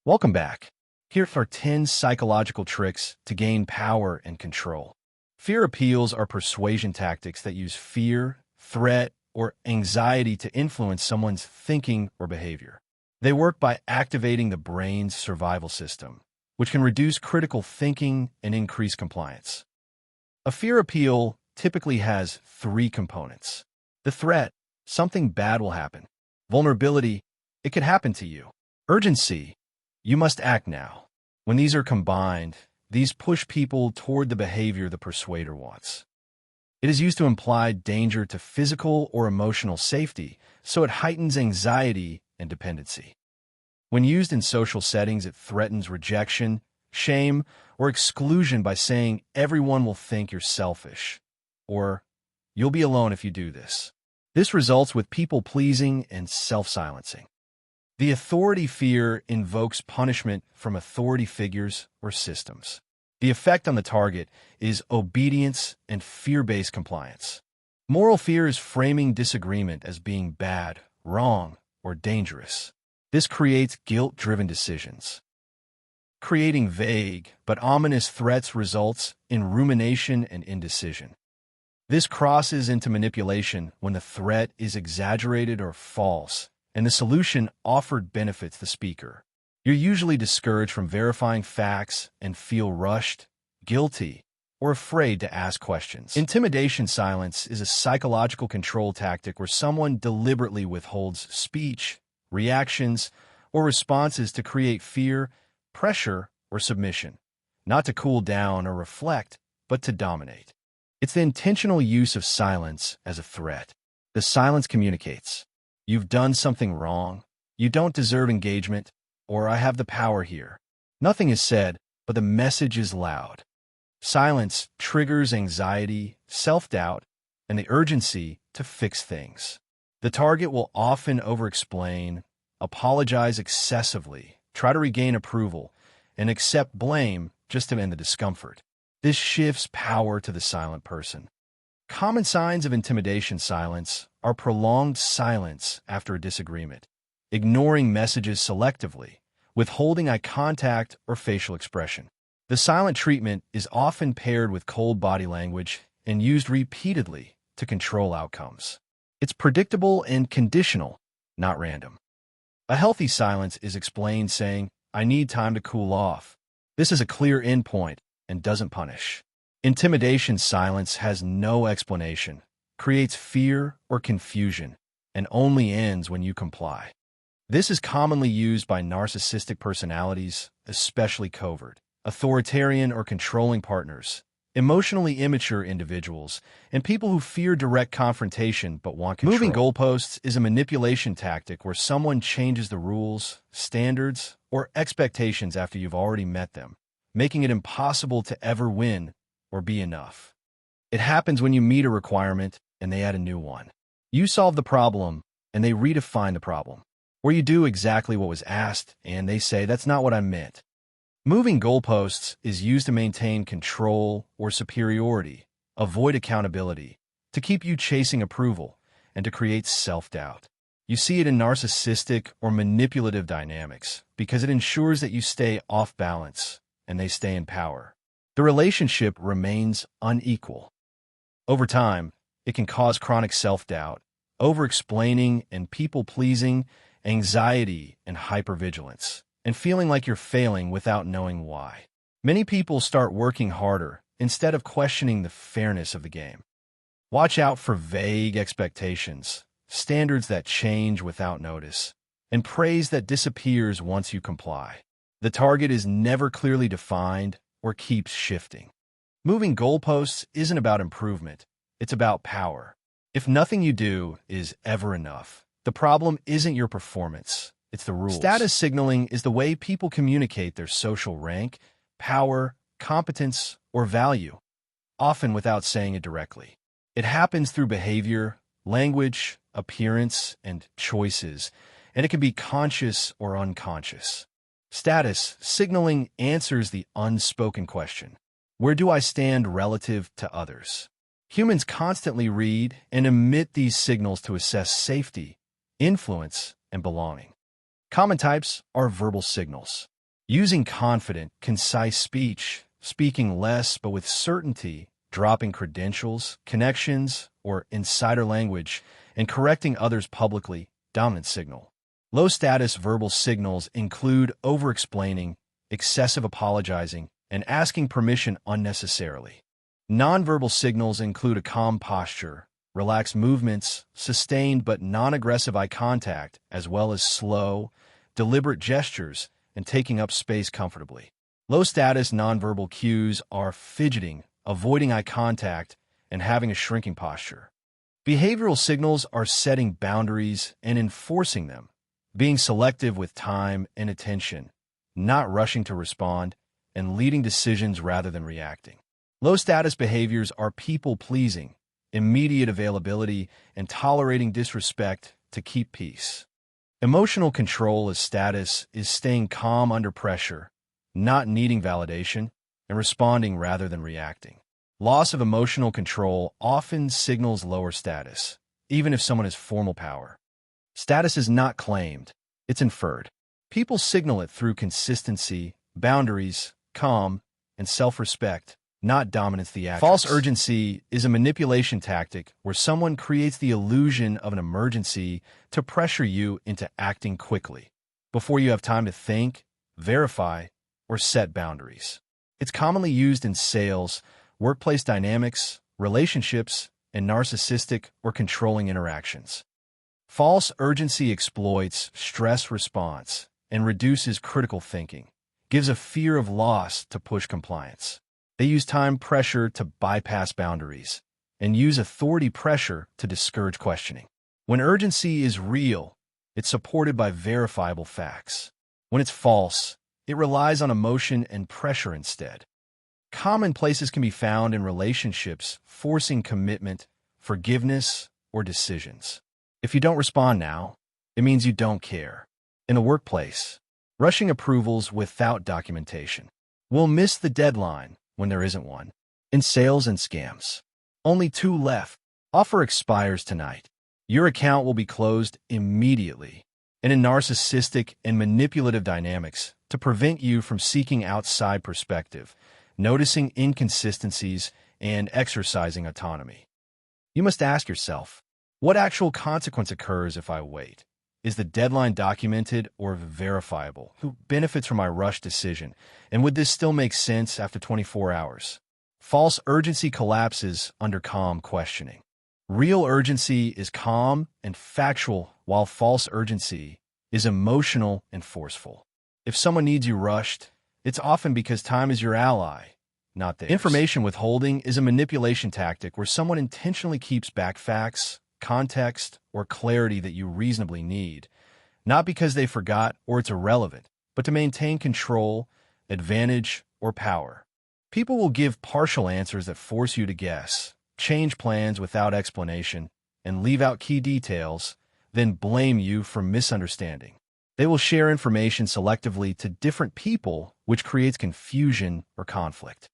Welcome back. Here are 10 psychological tricks to gain power and control. Fear appeals are persuasion tactics that use fear, threat, or anxiety to influence someone's thinking or behavior. They work by activating the brain's survival system, which can reduce critical thinking and increase compliance. A fear appeal typically has 3 components. The threat, something bad will happen. Vulnerability, it could happen to you. Urgency, you must act now. When these are combined, these push people toward the behavior the persuader wants. It is used to imply danger to physical or emotional safety, so it heightens anxiety and dependency. When used in social settings, it threatens rejection, shame, or exclusion by saying everyone will think you're selfish, or you'll be alone if you do this. This results with people-pleasing and self-silencing. The authority fear invokes punishment from authority figures or systems. The effect on the target is obedience and fear-based compliance. Moral fear is framing disagreement as being bad, wrong, or dangerous. This creates guilt-driven decisions. Creating vague but ominous threats results in rumination and indecision. This crosses into manipulation when the threat is exaggerated or false, and the solution offered benefits the speaker. You're usually discouraged from verifying facts and feel rushed, guilty, or afraid to ask questions. Intimidation silence is a psychological control tactic where someone deliberately withholds speech, reactions, or responses to create fear, pressure, or submission, not to cool down or reflect, but to dominate. It's the intentional use of silence as a threat. The silence communicates. You've done something wrong. You don't deserve engagement, or I have the power here. Nothing is said, but the message is loud. Silence triggers anxiety, self-doubt, and the urgency to fix things. The target will often overexplain, apologize excessively, try to regain approval, and accept blame just to end the discomfort. This shifts power to the silent person. Common signs of intimidation silence are prolonged silence after a disagreement, ignoring messages selectively, withholding eye contact or facial expression. The silent treatment is often paired with cold body language and used repeatedly to control outcomes. It's predictable and conditional, not random. A healthy silence is explained saying, "I need time to cool off." This is a clear endpoint and doesn't punish. Intimidation silence has no explanation, creates fear or confusion, and only ends when you comply. This is commonly used by narcissistic personalities, especially covert, authoritarian or controlling partners, emotionally immature individuals, and people who fear direct confrontation but want control. Moving goalposts is a manipulation tactic where someone changes the rules, standards, or expectations after you've already met them, making it impossible to ever win or be enough. It happens when you meet a requirement and they add a new one. You solve the problem and they redefine the problem. Or you do exactly what was asked and they say, "That's not what I meant." Moving goalposts is used to maintain control or superiority, avoid accountability, to keep you chasing approval, and to create self-doubt. You see it in narcissistic or manipulative dynamics because it ensures that you stay off balance and they stay in power. The relationship remains unequal. Over time, it can cause chronic self-doubt, over-explaining and people-pleasing, anxiety and hypervigilance, and feeling like you're failing without knowing why. Many people start working harder instead of questioning the fairness of the game. Watch out for vague expectations, standards that change without notice, and praise that disappears once you comply. The target is never clearly defined or keeps shifting. Moving goalposts isn't about improvement, it's about power. If nothing you do is ever enough, the problem isn't your performance, it's the rules. Status signaling is the way people communicate their social rank, power, competence, or value, often without saying it directly. It happens through behavior, language, appearance, and choices, and it can be conscious or unconscious. Status signaling answers the unspoken question, where do I stand relative to others? Humans constantly read and emit these signals to assess safety, influence, and belonging. Common types are verbal signals. Using confident, concise speech, speaking less but with certainty, dropping credentials, connections, or insider language, and correcting others publicly, dominant signal. Low-status verbal signals include overexplaining, excessive apologizing, and asking permission unnecessarily. Nonverbal signals include a calm posture, relaxed movements, sustained but non-aggressive eye contact, as well as slow, deliberate gestures and taking up space comfortably. Low-status nonverbal cues are fidgeting, avoiding eye contact, and having a shrinking posture. Behavioral signals are setting boundaries and enforcing them, being selective with time and attention, not rushing to respond, and leading decisions rather than reacting. Low-status behaviors are people-pleasing, immediate availability, and tolerating disrespect to keep peace. Emotional control as status is staying calm under pressure, not needing validation, and responding rather than reacting. Loss of emotional control often signals lower status, even if someone has formal power. Status is not claimed, it's inferred. People signal it through consistency, boundaries, calm, and self-respect, not dominance theatrics. False urgency is a manipulation tactic where someone creates the illusion of an emergency to pressure you into acting quickly, before you have time to think, verify, or set boundaries. It's commonly used in sales, workplace dynamics, relationships, and narcissistic or controlling interactions. False urgency exploits stress response and reduces critical thinking, gives a fear of loss to push compliance. They use time pressure to bypass boundaries and use authority pressure to discourage questioning. When urgency is real, it's supported by verifiable facts. When it's false, it relies on emotion and pressure instead. Common places can be found in relationships, forcing commitment, forgiveness, or decisions. If you don't respond now, it means you don't care. In the workplace, rushing approvals without documentation. We'll miss the deadline when there isn't one. In sales and scams, only 2 left. Offer expires tonight. Your account will be closed immediately. And in narcissistic and manipulative dynamics, to prevent you from seeking outside perspective, noticing inconsistencies, and exercising autonomy. You must ask yourself, what actual consequence occurs if I wait? Is the deadline documented or verifiable? Who benefits from my rush decision? And would this still make sense after 24 hours? False urgency collapses under calm questioning. Real urgency is calm and factual, while false urgency is emotional and forceful. If someone needs you rushed, it's often because time is your ally, not theirs. Information withholding is a manipulation tactic where someone intentionally keeps back facts, context, or clarity that you reasonably need, not because they forgot or it's irrelevant, but to maintain control, advantage, or power. People will give partial answers that force you to guess, change plans without explanation, and leave out key details, then blame you for misunderstanding. They will share information selectively to different people, which creates confusion or conflict.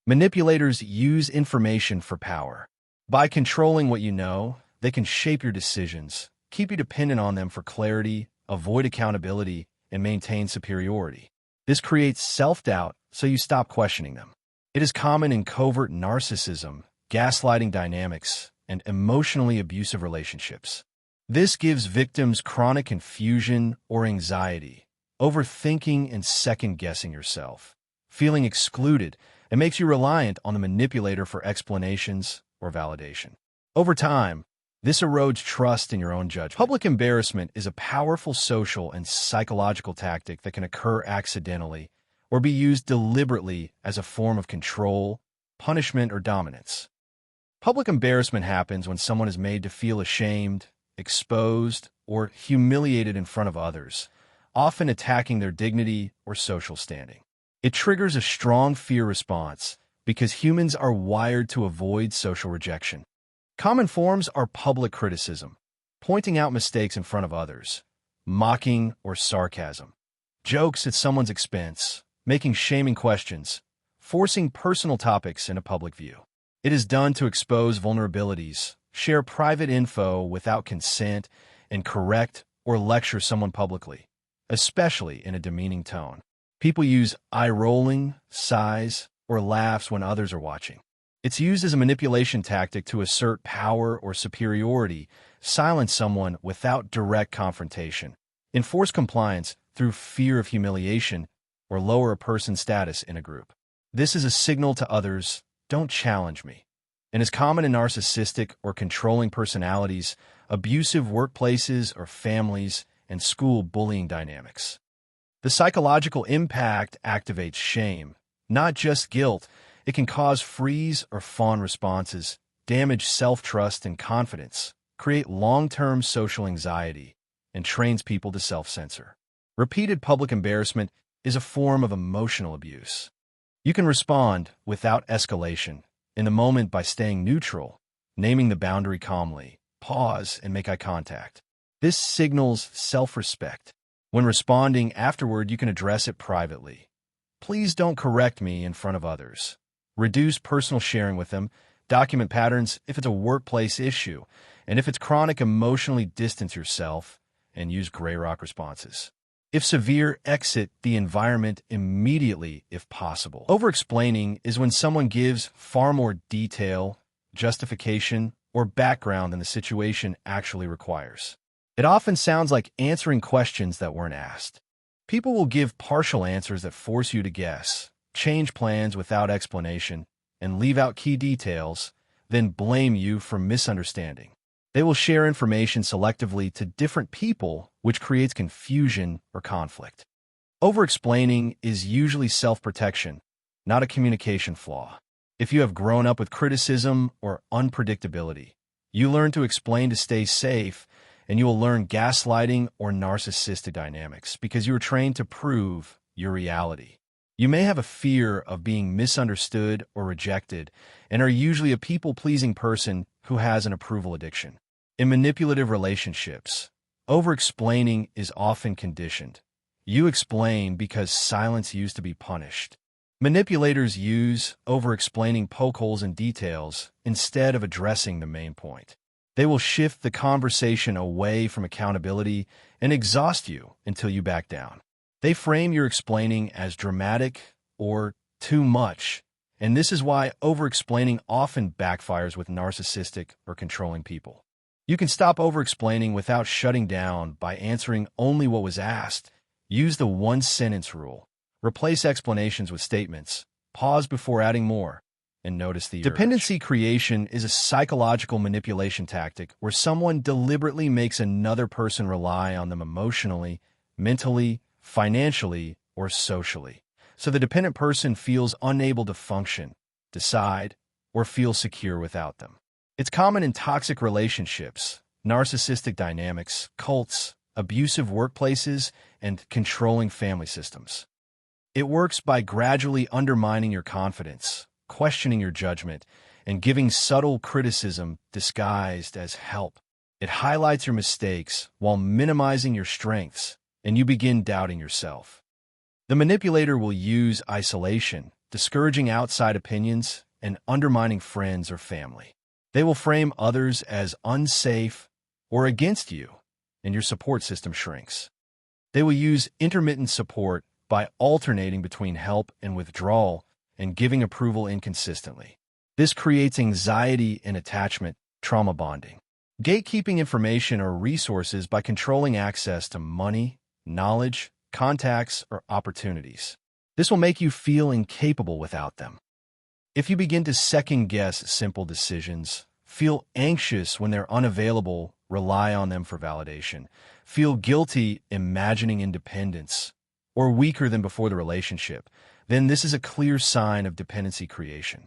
Manipulators use information for power. By controlling what you know, they can shape your decisions, keep you dependent on them for clarity, avoid accountability, and maintain superiority. This creates self-doubt, so you stop questioning them. It is common in covert narcissism, gaslighting dynamics, and emotionally abusive relationships. This gives victims chronic confusion or anxiety, overthinking and second-guessing yourself, feeling excluded, and makes you reliant on the manipulator for explanations or validation. Over time, this erodes trust in your own judgment. Public embarrassment is a powerful social and psychological tactic that can occur accidentally or be used deliberately as a form of control, punishment, or dominance. Public embarrassment happens when someone is made to feel ashamed, exposed, or humiliated in front of others, often attacking their dignity or social standing. It triggers a strong fear response because humans are wired to avoid social rejection. Common forms are public criticism, pointing out mistakes in front of others, mocking or sarcasm, jokes at someone's expense, making shaming questions, forcing personal topics into public view. It is done to expose vulnerabilities, share private info without consent, and correct or lecture someone publicly, especially in a demeaning tone. People use eye-rolling, sighs, or laughs when others are watching. It's used as a manipulation tactic to assert power or superiority, silence someone without direct confrontation, enforce compliance through fear of humiliation, or lower a person's status in a group. This is a signal to others, don't challenge me, and is common in narcissistic or controlling personalities, abusive workplaces or families, and school bullying dynamics. The psychological impact activates shame, not just guilt. It can cause freeze or fawn responses, damage self-trust and confidence, create long-term social anxiety, and trains people to self-censor. Repeated public embarrassment is a form of emotional abuse. You can respond without escalation in the moment by staying neutral, naming the boundary calmly, pause, and make eye contact. This signals self-respect. When responding afterward, you can address it privately. Please don't correct me in front of others. Reduce personal sharing with them. Document patterns if it's a workplace issue. And if it's chronic, emotionally distance yourself and use gray rock responses. If severe, exit the environment immediately if possible. Overexplaining is when someone gives far more detail, justification, or background than the situation actually requires. It often sounds like answering questions that weren't asked. People will give partial answers that force you to guess, change plans without explanation, and leave out key details, then blame you for misunderstanding. They will share information selectively to different people, which creates confusion or conflict. Overexplaining is usually self-protection, not a communication flaw. If you have grown up with criticism or unpredictability, you learn to explain to stay safe, and you will learn gaslighting or narcissistic dynamics because you were trained to prove your reality. You may have a fear of being misunderstood or rejected and are usually a people-pleasing person who has an approval addiction. In manipulative relationships, overexplaining is often conditioned. You explain because silence used to be punished. Manipulators use overexplaining poke holes in details instead of addressing the main point. They will shift the conversation away from accountability and exhaust you until you back down. They frame your explaining as dramatic or too much, and this is why overexplaining often backfires with narcissistic or controlling people. You can stop overexplaining without shutting down by answering only what was asked. Use the one-sentence rule. Replace explanations with statements. Pause before adding more, and notice the urge. Dependency creation is a psychological manipulation tactic where someone deliberately makes another person rely on them emotionally, mentally, financially, or socially, so the dependent person feels unable to function, decide, or feel secure without them. It's common in toxic relationships, narcissistic dynamics, cults, abusive workplaces, and controlling family systems. It works by gradually undermining your confidence, questioning your judgment, and giving subtle criticism disguised as help. It highlights your mistakes while minimizing your strengths, and you begin doubting yourself. The manipulator will use isolation, discouraging outside opinions, and undermining friends or family. They will frame others as unsafe or against you, and your support system shrinks. They will use intermittent support by alternating between help and withdrawal and giving approval inconsistently. This creates anxiety and attachment, trauma bonding. Gatekeeping information or resources by controlling access to money, knowledge, contacts, or opportunities. This will make you feel incapable without them. If you begin to second-guess simple decisions, feel anxious when they're unavailable, rely on them for validation, feel guilty imagining independence, or weaker than before the relationship, then this is a clear sign of dependency creation.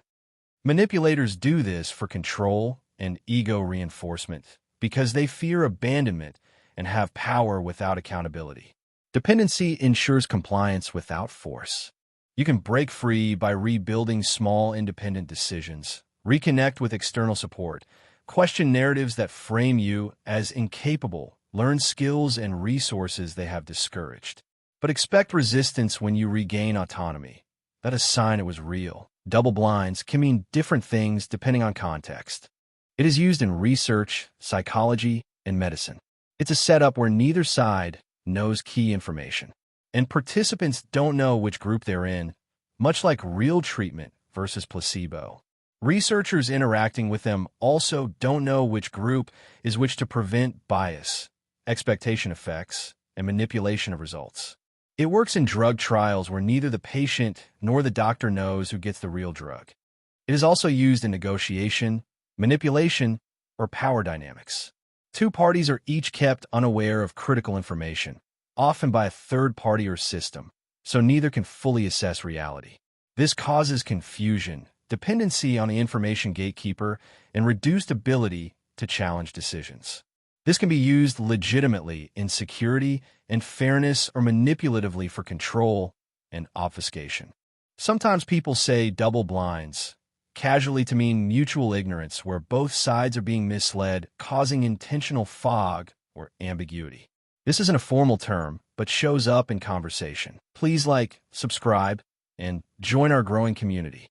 Manipulators do this for control and ego reinforcement because they fear abandonment and have power without accountability. Dependency ensures compliance without force. You can break free by rebuilding small independent decisions, reconnect with external support, question narratives that frame you as incapable, learn skills and resources they have discouraged. But expect resistance when you regain autonomy. That's a sign it was real. Double blinds can mean different things depending on context. It is used in research, psychology, and medicine. It's a setup where neither side knows key information. and participants don't know which group they're in, much like real treatment versus placebo. Researchers interacting with them also don't know which group is which to prevent bias, expectation effects, and manipulation of results. It works in drug trials where neither the patient nor the doctor knows who gets the real drug. It is also used in negotiation, manipulation, or power dynamics. Two parties are each kept unaware of critical information, often by a third party or system, so neither can fully assess reality. This causes confusion, dependency on the information gatekeeper, and reduced ability to challenge decisions. This can be used legitimately in security and fairness or manipulatively for control and obfuscation. Sometimes people say double blinds, casually to mean mutual ignorance where both sides are being misled, causing intentional fog or ambiguity. This isn't a formal term, but shows up in conversation. Please like, subscribe, and join our growing community.